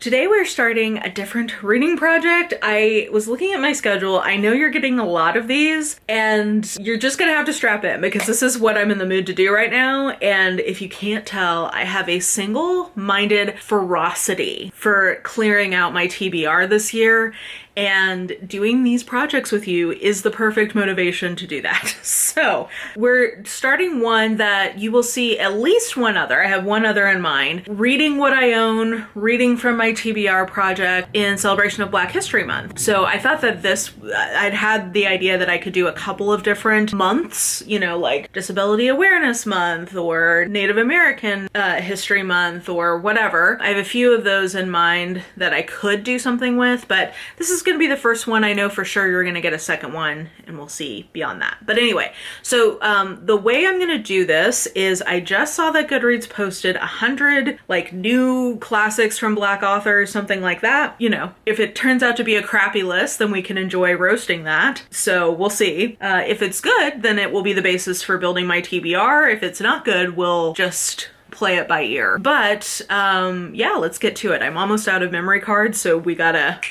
Today we're starting a different reading project. I was looking at my schedule. I know you're getting a lot of these and you're just gonna have to strap in because this is what I'm in the mood to do right now. And if you can't tell, I have a single-minded ferocity for clearing out my TBR this year. And doing these projects with you is the perfect motivation to do that. So we're starting one that you will see at least one other. I have one other in mind. Reading what I own, reading from my TBR project in celebration of Black History Month. So I thought that I'd had the idea that I could do a couple of different months, you know, like Disability Awareness Month or Native American History Month or whatever. I have a few of those in mind that I could do something with, but this is going to be the first one. I know for sure you're going to get a second one and we'll see beyond that. But anyway, so the way I'm going to do this is I just saw that Goodreads posted 100 like new classics from Black authors, something like that. You know, if it turns out to be a crappy list, then we can enjoy roasting that. So we'll see. If it's good, then it will be the basis for building my TBR. If it's not good, we'll just play it by ear. But yeah, let's get to it. I'm almost out of memory cards, so we gotta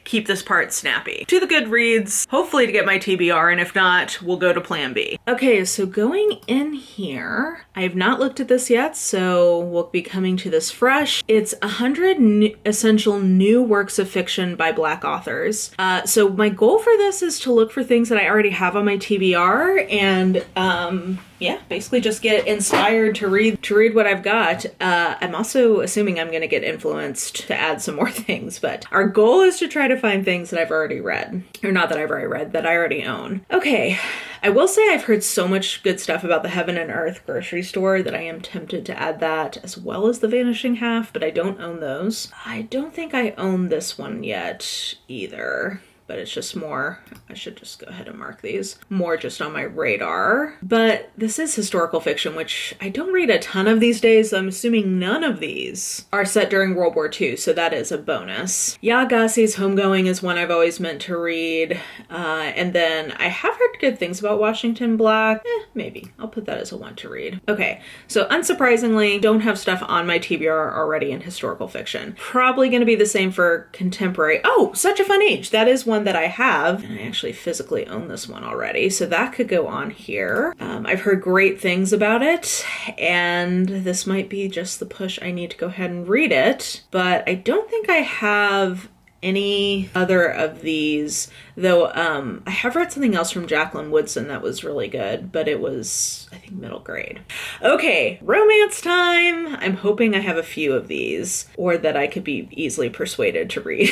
keep this part snappy. To the Goodreads, hopefully to get my TBR, and if not, we'll go to plan B. Okay, so going in here, I have not looked at this yet, so we'll be coming to this fresh. It's 100 essential new works of fiction by Black authors. So my goal for this is to look for things that I already have on my TBR and yeah, basically just get inspired to read what I've got. I'm also assuming I'm going to get influenced to add some more things, but our goal is to try to find things that I've already read, or not that I've already read, that I already own. Okay, I will say I've heard so much good stuff about the Heaven and Earth grocery store that I am tempted to add that, as well as the Vanishing Half, but I don't own those. I don't think I own this one yet either, but it's just more, I should just go ahead and mark these, more just on my radar. But this is historical fiction, which I don't read a ton of these days, so I'm assuming none of these are set during World War II, so that is a bonus. Yaa Gyasi's Homegoing is one I've always meant to read, and then I have heard good things about Washington Black. Maybe. I'll put that as a one to read. Okay, so unsurprisingly, don't have stuff on my TBR already in historical fiction. Probably going to be the same for contemporary. Oh, Such a Fun Age! That is one that I have, and I actually physically own this one already, so that could go on here. I've heard great things about it, and this might be just the push I need to go ahead and read it, but I don't think I have any other of these, though. I have read something else from Jacqueline Woodson that was really good, but it was, I think, middle grade. Okay, romance time. I'm hoping I have a few of these, or that I could be easily persuaded to read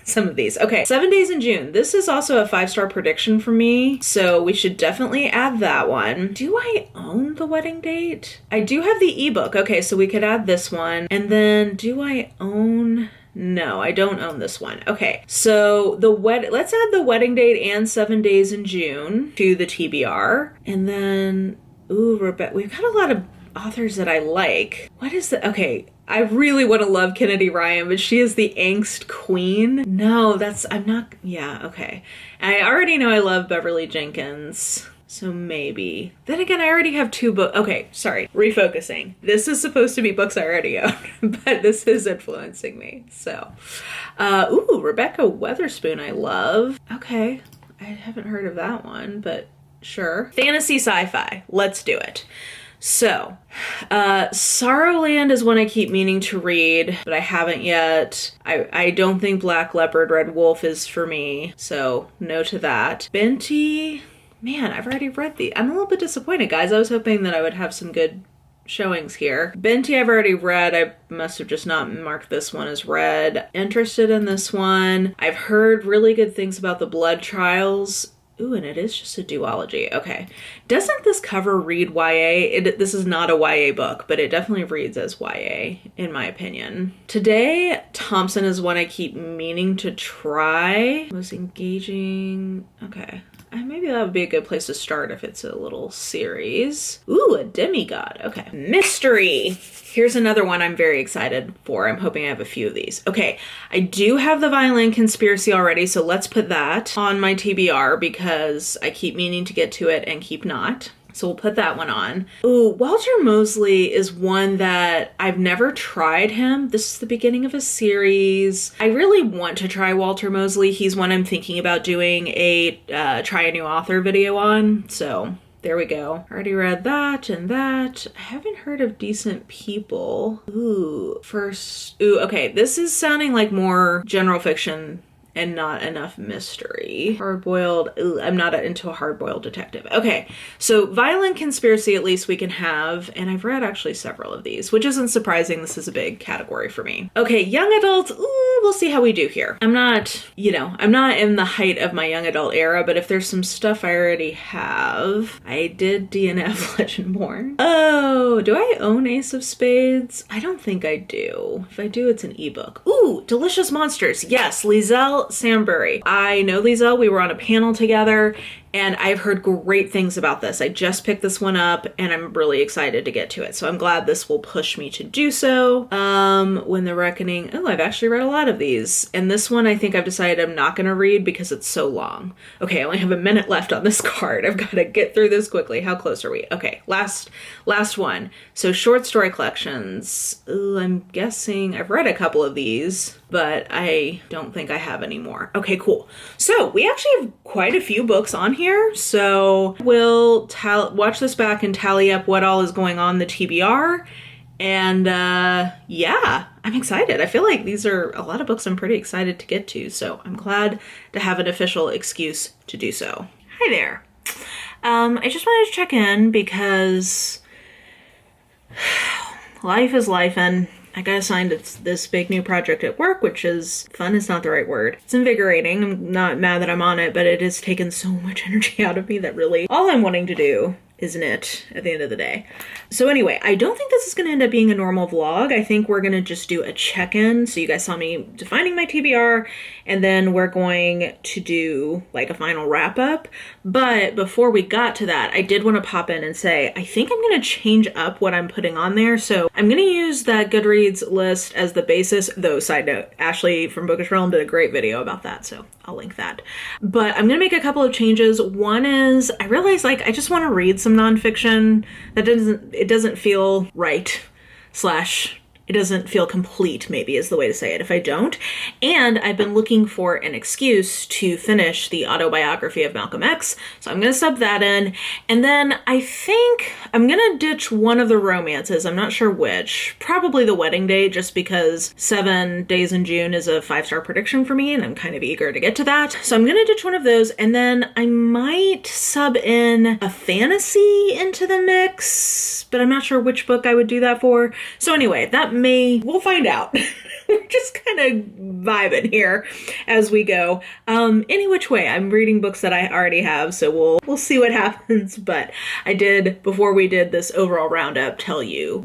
some of these. Okay, 7 Days in June. This is also a 5-star prediction for me, so we should definitely add that one. Do I own The Wedding Date? I do have the ebook. Okay, so we could add this one. And then do I own... No, I don't own this one. Okay, so let's add The Wedding Date and 7 Days in June to the TBR. And then, ooh, Rebecca, we've got a lot of authors that I like. What is the, okay, I really want to love Kennedy Ryan, but she is the angst queen. No, I'm not, yeah, okay. I already know I love Beverly Jenkins, so maybe. Then again, I already have 2 books. Okay, sorry, refocusing. This is supposed to be books I already own, but this is influencing me, so. Ooh, Rebecca Weatherspoon I love. Okay, I haven't heard of that one, but sure. Fantasy sci-fi, let's do it. So, Sorrowland is one I keep meaning to read, but I haven't yet. I don't think Black Leopard, Red Wolf is for me, so no to that. Benty, man, I've already read these. I'm a little bit disappointed, guys. I was hoping that I would have some good showings here. Benty I've already read. I must have just not marked this one as read. Interested in this one. I've heard really good things about the Blood Trials. Ooh, and it is just a duology. Okay. Doesn't this cover read YA? This is not a YA book, but it definitely reads as YA, in my opinion. Today, Thompson is one I keep meaning to try. Most engaging. Okay. Maybe that would be a good place to start if it's a little series. Ooh, a demigod. Okay. Mystery. Here's another one I'm very excited for. I'm hoping I have a few of these. Okay, I do have the Violin Conspiracy already, so let's put that on my TBR because I keep meaning to get to it and keep not. So we'll put that one on. Ooh, Walter Mosley is one that I've never tried him. This is the beginning of a series. I really want to try Walter Mosley. He's one I'm thinking about doing a try a new author video on. So there we go. Already read that and that. I haven't heard of Decent People. Ooh, okay. This is sounding like more general fiction and not enough mystery. Hard-boiled, I'm not into a hard-boiled detective. Okay, so violent conspiracy at least we can have, and I've read actually several of these, which isn't surprising. This is a big category for me. Okay, young adult, we'll see how we do here. I'm not in the height of my young adult era, but if there's some stuff I already have, I did DNF Legendborn. Oh, do I own Ace of Spades? I don't think I do. If I do, it's an ebook. Ooh, Delicious Monsters. Yes, Liesel Sambury. I know Liesel. We were on a panel together, and I've heard great things about this. I just picked this one up, and I'm really excited to get to it. So I'm glad this will push me to do so. When the Reckoning. Oh, I've actually read a lot of these. And this one I think I've decided I'm not going to read because it's so long. Okay, I only have a minute left on this card. I've got to get through this quickly. How close are we? Okay, last one. So short story collections. Ooh, I'm guessing I've read a couple of these, but I don't think I have any more. Okay, cool. So we actually have quite a few books on here. So we'll watch this back and tally up what all is going on in the TBR. And yeah, I'm excited. I feel like these are a lot of books I'm pretty excited to get to. So I'm glad to have an official excuse to do so. Hi there. I just wanted to check in because life is life, and I got assigned this big new project at work, which is fun is not the right word. It's invigorating. I'm not mad that I'm on it, but it has taken so much energy out of me that really all I'm wanting to do is knit at the end of the day. So anyway, I don't think this is going to end up being a normal vlog. I think we're going to just do a check-in. So you guys saw me defining my TBR, and then we're going to do like a final wrap-up. But before we got to that, I did want to pop in and say, I think I'm going to change up what I'm putting on there. So I'm going to use that Goodreads list as the basis, though side note, Ashley from Bookish Realm did a great video about that, so I'll link that. But I'm going to make a couple of changes. One is I realized like I just want to read some nonfiction that doesn't feel right / it doesn't feel complete, maybe is the way to say it if I don't. And I've been looking for an excuse to finish the autobiography of Malcolm X. So I'm going to sub that in. And then I think I'm going to ditch one of the romances. I'm not sure which. Probably The Wedding Date, just because 7 Days in June is a 5-star prediction for me, and I'm kind of eager to get to that. So I'm going to ditch one of those. And then I might sub in a fantasy into the mix, but I'm not sure which book I would do that for. So anyway, we'll find out. We're just kind of vibing here as we go. Any which way, I'm reading books that I already have, so we'll see what happens. But I did, before we did this overall roundup, tell you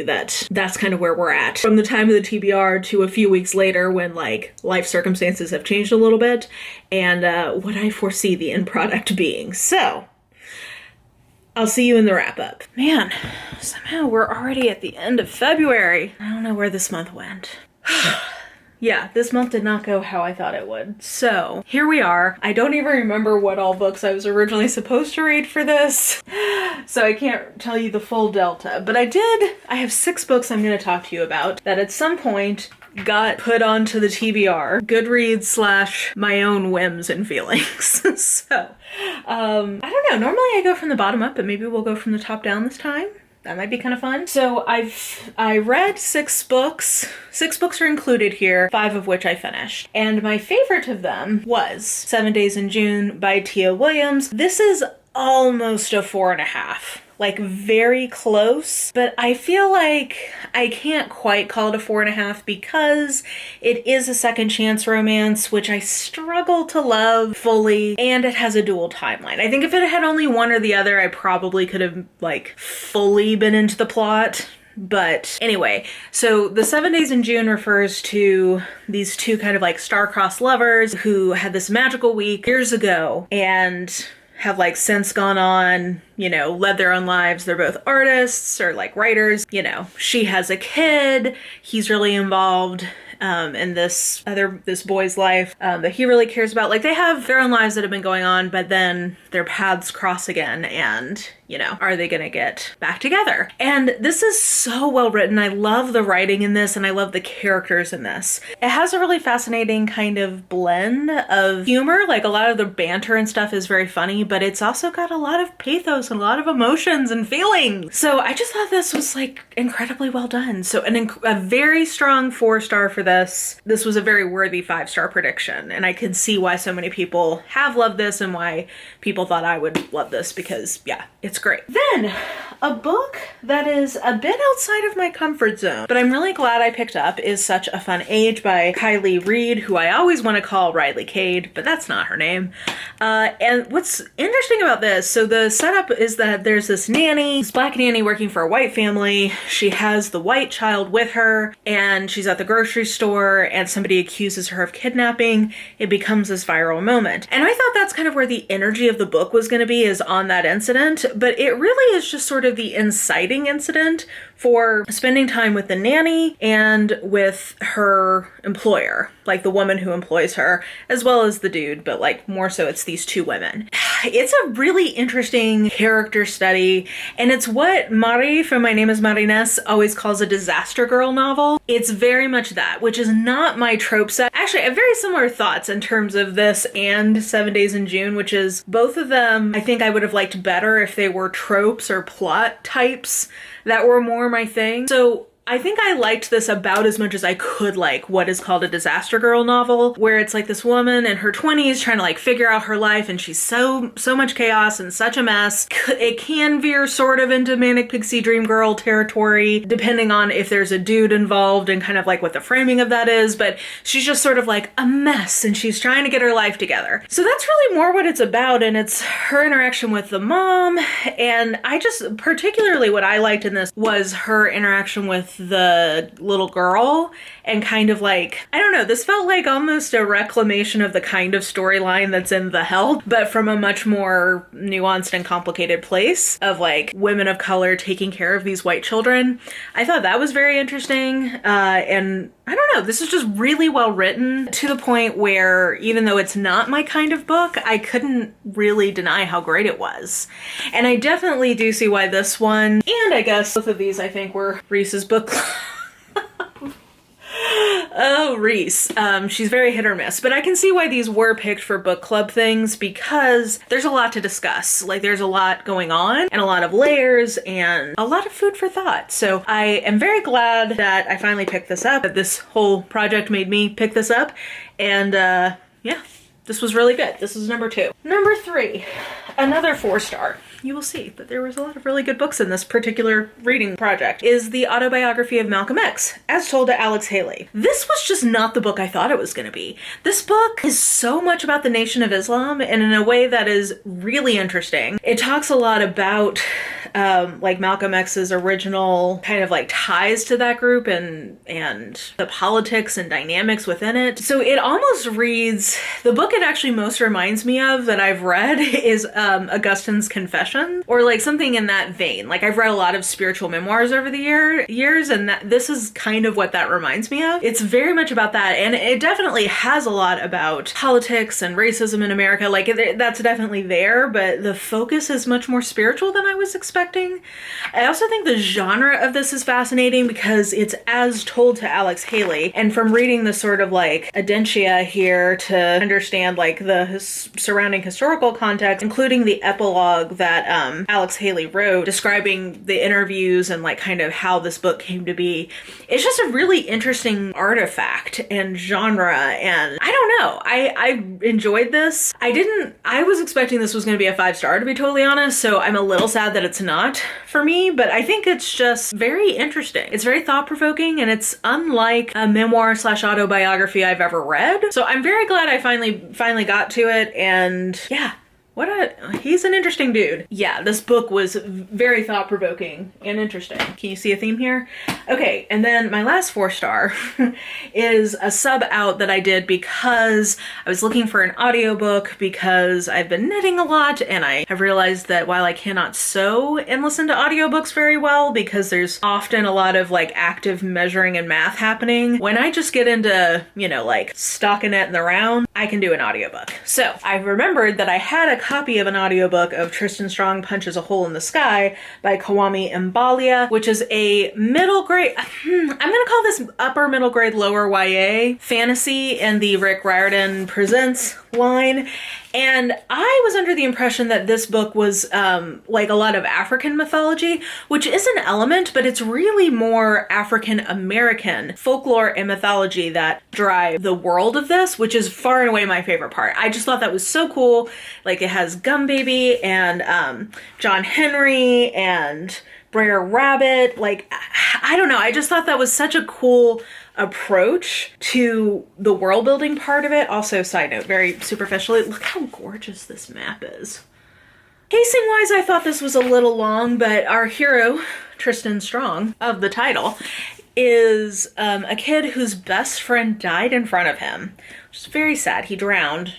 that that's kind of where we're at. From the time of the TBR to a few weeks later when like life circumstances have changed a little bit, and what I foresee the end product being. So I'll see you in the wrap-up. Man, somehow we're already at the end of February. I don't know where this month went. Yeah, this month did not go how I thought it would. So here we are. I don't even remember what all books I was originally supposed to read for this, so I can't tell you the full delta. But I have 6 books I'm going to talk to you about that at some point got put onto the TBR, Goodreads / my own whims and feelings. So, I don't know. Normally I go from the bottom up, but maybe we'll go from the top down this time. That might be kind of fun. So I read 6 books. 6 books are included here, 5 of which I finished. And my favorite of them was 7 Days in June by Tia Williams. This is almost a 4.5. Like very close, but I feel like I can't quite call it a 4.5 because it is a second chance romance, which I struggle to love fully, and it has a dual timeline. I think if it had only one or the other, I probably could have like fully been into the plot. But anyway, so the 7 Days in June refers to these 2 kind of like star-crossed lovers who had this magical week years ago and have like since gone on you know, led their own lives. They're both artists or like writers. You know, she has a kid. He's really involved in this boy's life that he really cares about. Like, they have their own lives that have been going on, but then their paths cross again, and, you know, are they gonna get back together? And this is so well written. I love the writing in this, and I love the characters in this. It has a really fascinating kind of blend of humor. Like, a lot of the banter and stuff is very funny, but it's also got a lot of pathos and a lot of emotions and feelings. So I just thought this was like incredibly well done. So a very strong 4-star for this. This was a very worthy 5-star prediction, and I can see why so many people have loved this and why people thought I would love this, because yeah, it's great. Then a book that is a bit outside of my comfort zone, but I'm really glad I picked up, is Such a Fun Age by Kylie Reed, who I always want to call Riley Cade, but that's not her name. And what's interesting about this, so the setup is that there's this nanny, this black nanny working for a white family. She has the white child with her, and she's at the grocery store, and somebody accuses her of kidnapping. It becomes this viral moment. And I thought that's kind of where the energy of the book was going to be, is on that incident, but it really is just sort of the inciting incident for spending time with the nanny and with her employer, like the woman who employs her, as well as the dude, but like more so it's these two women. It's a really interesting character study, and it's what Mari from My Name is Marines always calls a disaster girl novel. It's very much that, which is not my trope set. Actually, I have very similar thoughts in terms of this and 7 Days in June, which is both of them I think I would have liked better if they were tropes or plot types that were more my thing. So I think I liked this about as much as I could like what is called a disaster girl novel, where it's like this woman in her 20s trying to like figure out her life, and she's so much chaos and such a mess. It can veer sort of into manic pixie dream girl territory, depending on if there's a dude involved and kind of like what the framing of that is, but she's just sort of like a mess and she's trying to get her life together. So that's really more what it's about, and it's her interaction with the mom. And I just, particularly what I liked in this was her interaction with the little girl, and kind of like, I don't know, this felt like almost a reclamation of the kind of storyline that's in The Help, but from a much more nuanced and complicated place of like women of color taking care of these white children. I thought that was very interesting, and I don't know, this is just really well written, to the point where even though it's not my kind of book, I couldn't really deny how great it was. And I definitely do see why this one, and I guess both of these I think were Reese's book club. Oh, Reese. She's very hit or miss, but I can see why these were picked for book club things, because there's a lot to discuss. Like, there's a lot going on and a lot of layers and a lot of food for thought. So I am very glad that I finally picked this up, that this whole project made me pick this up. And yeah, this was really good. This is number 2. Number 3, another 4-star. You will see that there was a lot of really good books in this particular reading project, is the autobiography of Malcolm X, as told to Alex Haley. This was just not the book I thought it was going to be. This book is so much about the Nation of Islam, and in a way that is really interesting. It talks a lot about like Malcolm X's original kind of like ties to that group and the politics and dynamics within it. So it almost reads, the book it actually most reminds me of that I've read is Augustine's Confession, or like something in that vein. Like, I've read a lot of spiritual memoirs over the years, and this is kind of what that reminds me of. It's very much about that, and it definitely has a lot about politics and racism in America. Like, that's definitely there, but the focus is much more spiritual than I was expecting. I also think the genre of this is fascinating because it's as told to Alex Haley, and from reading the sort of like adentia here to understand like the surrounding historical context, including the epilogue that Alex Haley wrote describing the interviews and like kind of how this book came to be. It's just a really interesting artifact and genre, and I don't know, I enjoyed this. I was expecting this was going to be a 5-star, to be totally honest, so I'm a little sad that it's not for me, but I think it's just very interesting. It's very thought-provoking, and it's unlike a memoir / autobiography I've ever read. So I'm very glad I finally got to it, and yeah, he's an interesting dude. Yeah, this book was very thought-provoking and interesting. Can you see a theme here? Okay, and then my last 4-star is a sub out that I did because I was looking for an audiobook because I've been knitting a lot and I have realized that while I cannot sew and listen to audiobooks very well because there's often a lot of like active measuring and math happening, when I just get into, you know, like stockinette in the round, I can do an audiobook. So I remembered that I had a copy of an audiobook of Tristan Strong Punches a Hole in the Sky by Kwame Mbalia, which is a middle grade, I'm gonna call this upper middle grade, lower YA fantasy in the Rick Riordan Presents line. And I was under the impression that this book was like a lot of African mythology, which is an element, but it's really more African American folklore and mythology that drive the world of this, which is far and away my favorite part. I just thought that was so cool. Like it has Gum Baby and John Henry and Brer Rabbit. Like, I don't know. I just thought that was such a cool approach to the world building part of it. Also, side note, very superficially, look how gorgeous this map is. Pacing wise, I thought this was a little long, but our hero, Tristan Strong, of the title, is a kid whose best friend died in front of him, which is very sad. He drowned,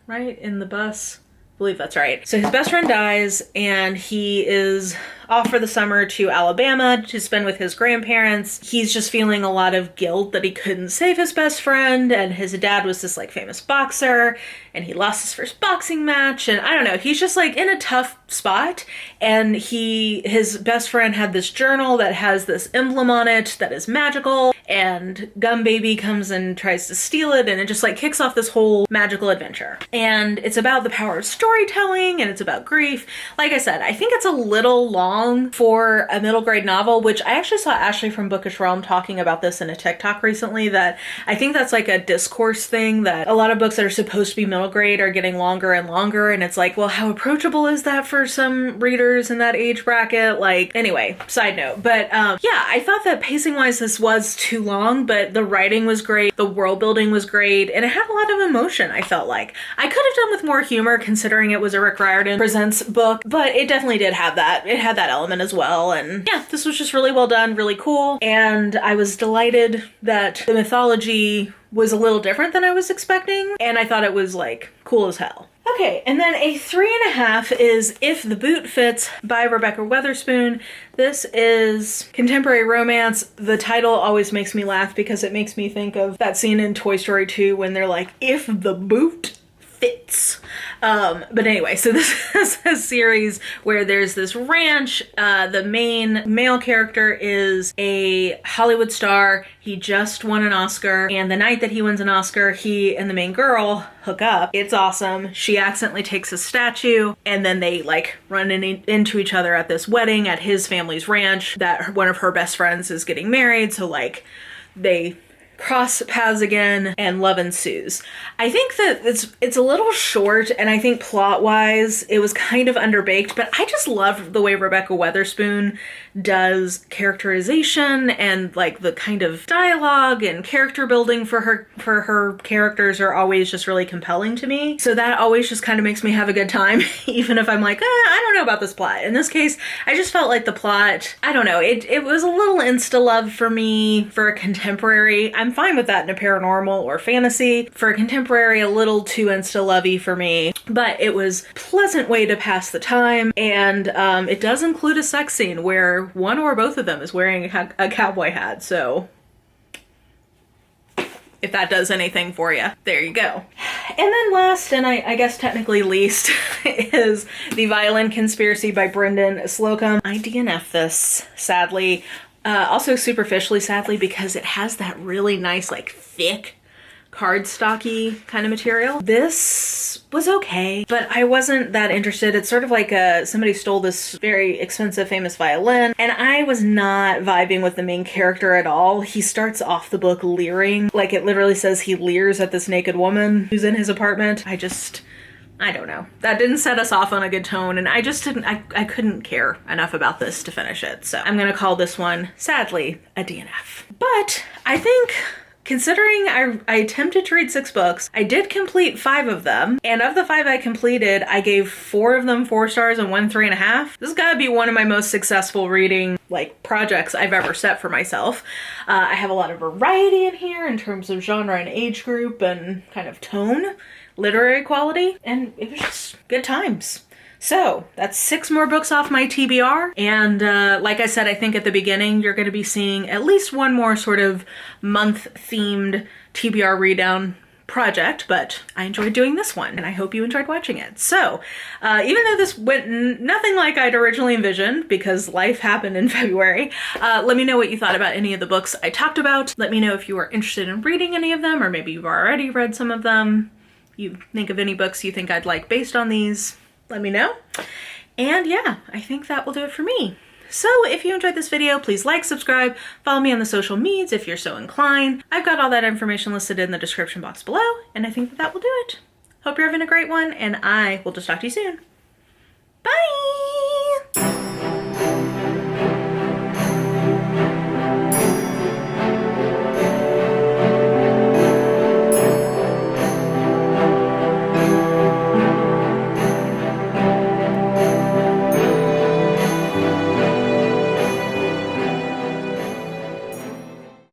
right, in the bus. I believe that's right. So his best friend dies and he is off for the summer to Alabama to spend with his grandparents. He's just feeling a lot of guilt that he couldn't save his best friend, and his dad was this like famous boxer and he lost his first boxing match, and I don't know, he's just like in a tough spot. And his best friend had this journal that has this emblem on it that is magical, and Gum Baby comes and tries to steal it, and it just like kicks off this whole magical adventure. And it's about the power of storytelling and it's about grief. Like I said, I think it's a little long for a middle grade novel, which I actually saw Ashley from Bookish Realm talking about this in a TikTok recently, that I think that's like a discourse thing, that a lot of books that are supposed to be middle grade are getting longer and longer, and it's like, well, how approachable is that for some readers in that age bracket? Like, anyway, side note. But yeah, I thought that pacing wise this was too long, but the writing was great, the world building was great, and it had a lot of emotion. I felt like I could have done with more humor considering it was a Rick Riordan Presents book, but it definitely did have that. It had that element as well. And yeah, this was just really well done, really cool. And I was delighted that the mythology was a little different than I was expecting. And I thought it was like cool as hell. Okay, and then a 3.5 is If the Boot Fits by Rebecca Weatherspoon. This is contemporary romance. The title always makes me laugh because it makes me think of that scene in Toy Story 2 when they're like, if the boot fits. But anyway, so this is a series where there's this ranch. The main male character is a Hollywood star. He just won an Oscar, and the night that he wins an Oscar, he and the main girl hook up. It's awesome. She accidentally takes a statue, and then they like run into each other at this wedding at his family's ranch that one of her best friends is getting married. So like they cross paths again and love ensues. I think that it's a little short, and I think plot-wise it was kind of underbaked, but I just love the way Rebecca Weatherspoon does characterization, and like the kind of dialogue and character building for her characters are always just really compelling to me. So that always just kind of makes me have a good time, even if I'm like, I don't know about this plot. In this case, I just felt like the plot, I don't know, it was a little insta-love for me for a contemporary. I'm fine with that in a paranormal or fantasy. For a contemporary, a little too insta-lovey for me, but it was a pleasant way to pass the time. And it does include a sex scene where one or both of them is wearing a cowboy hat, so if that does anything for you, there you go. And then last, and I guess technically least, is The Violin Conspiracy by Brendan Slocum. I DNF this, sadly. Also superficially, sadly, because it has that really nice, like, thick, cardstocky kind of material. This was okay, but I wasn't that interested. It's sort of like somebody stole this very expensive, famous violin, and I was not vibing with the main character at all. He starts off the book leering, like it literally says he leers at this naked woman who's in his apartment. I don't know. That didn't set us off on a good tone, and I couldn't care enough about this to finish it. So I'm gonna call this one, sadly, a DNF. But I think Considering I attempted to read 6 books, I did complete 5 of them, and of the 5 I completed, I gave 4 of them 4 stars and 1 3.5. This has got to be one of my most successful reading projects I've ever set for myself. I have a lot of variety in here in terms of genre and age group and kind of tone, literary quality, and it was just good times. So that's 6 more books off my TBR. And like I said, I think at the beginning, you're going to be seeing at least one more sort of month-themed TBR read-down project, but I enjoyed doing this one, and I hope you enjoyed watching it. So, even though this went nothing like I'd originally envisioned, because life happened in February, let me know what you thought about any of the books I talked about. Let me know if you are interested in reading any of them, or maybe you've already read some of them. You think of any books you think I'd like based on these, let me know. And yeah, I think that will do it for me. So if you enjoyed this video, please like, subscribe, follow me on the social medias if you're so inclined. I've got all that information listed in the description box below, and I think that will do it. Hope you're having a great one, and I will just talk to you soon. Bye!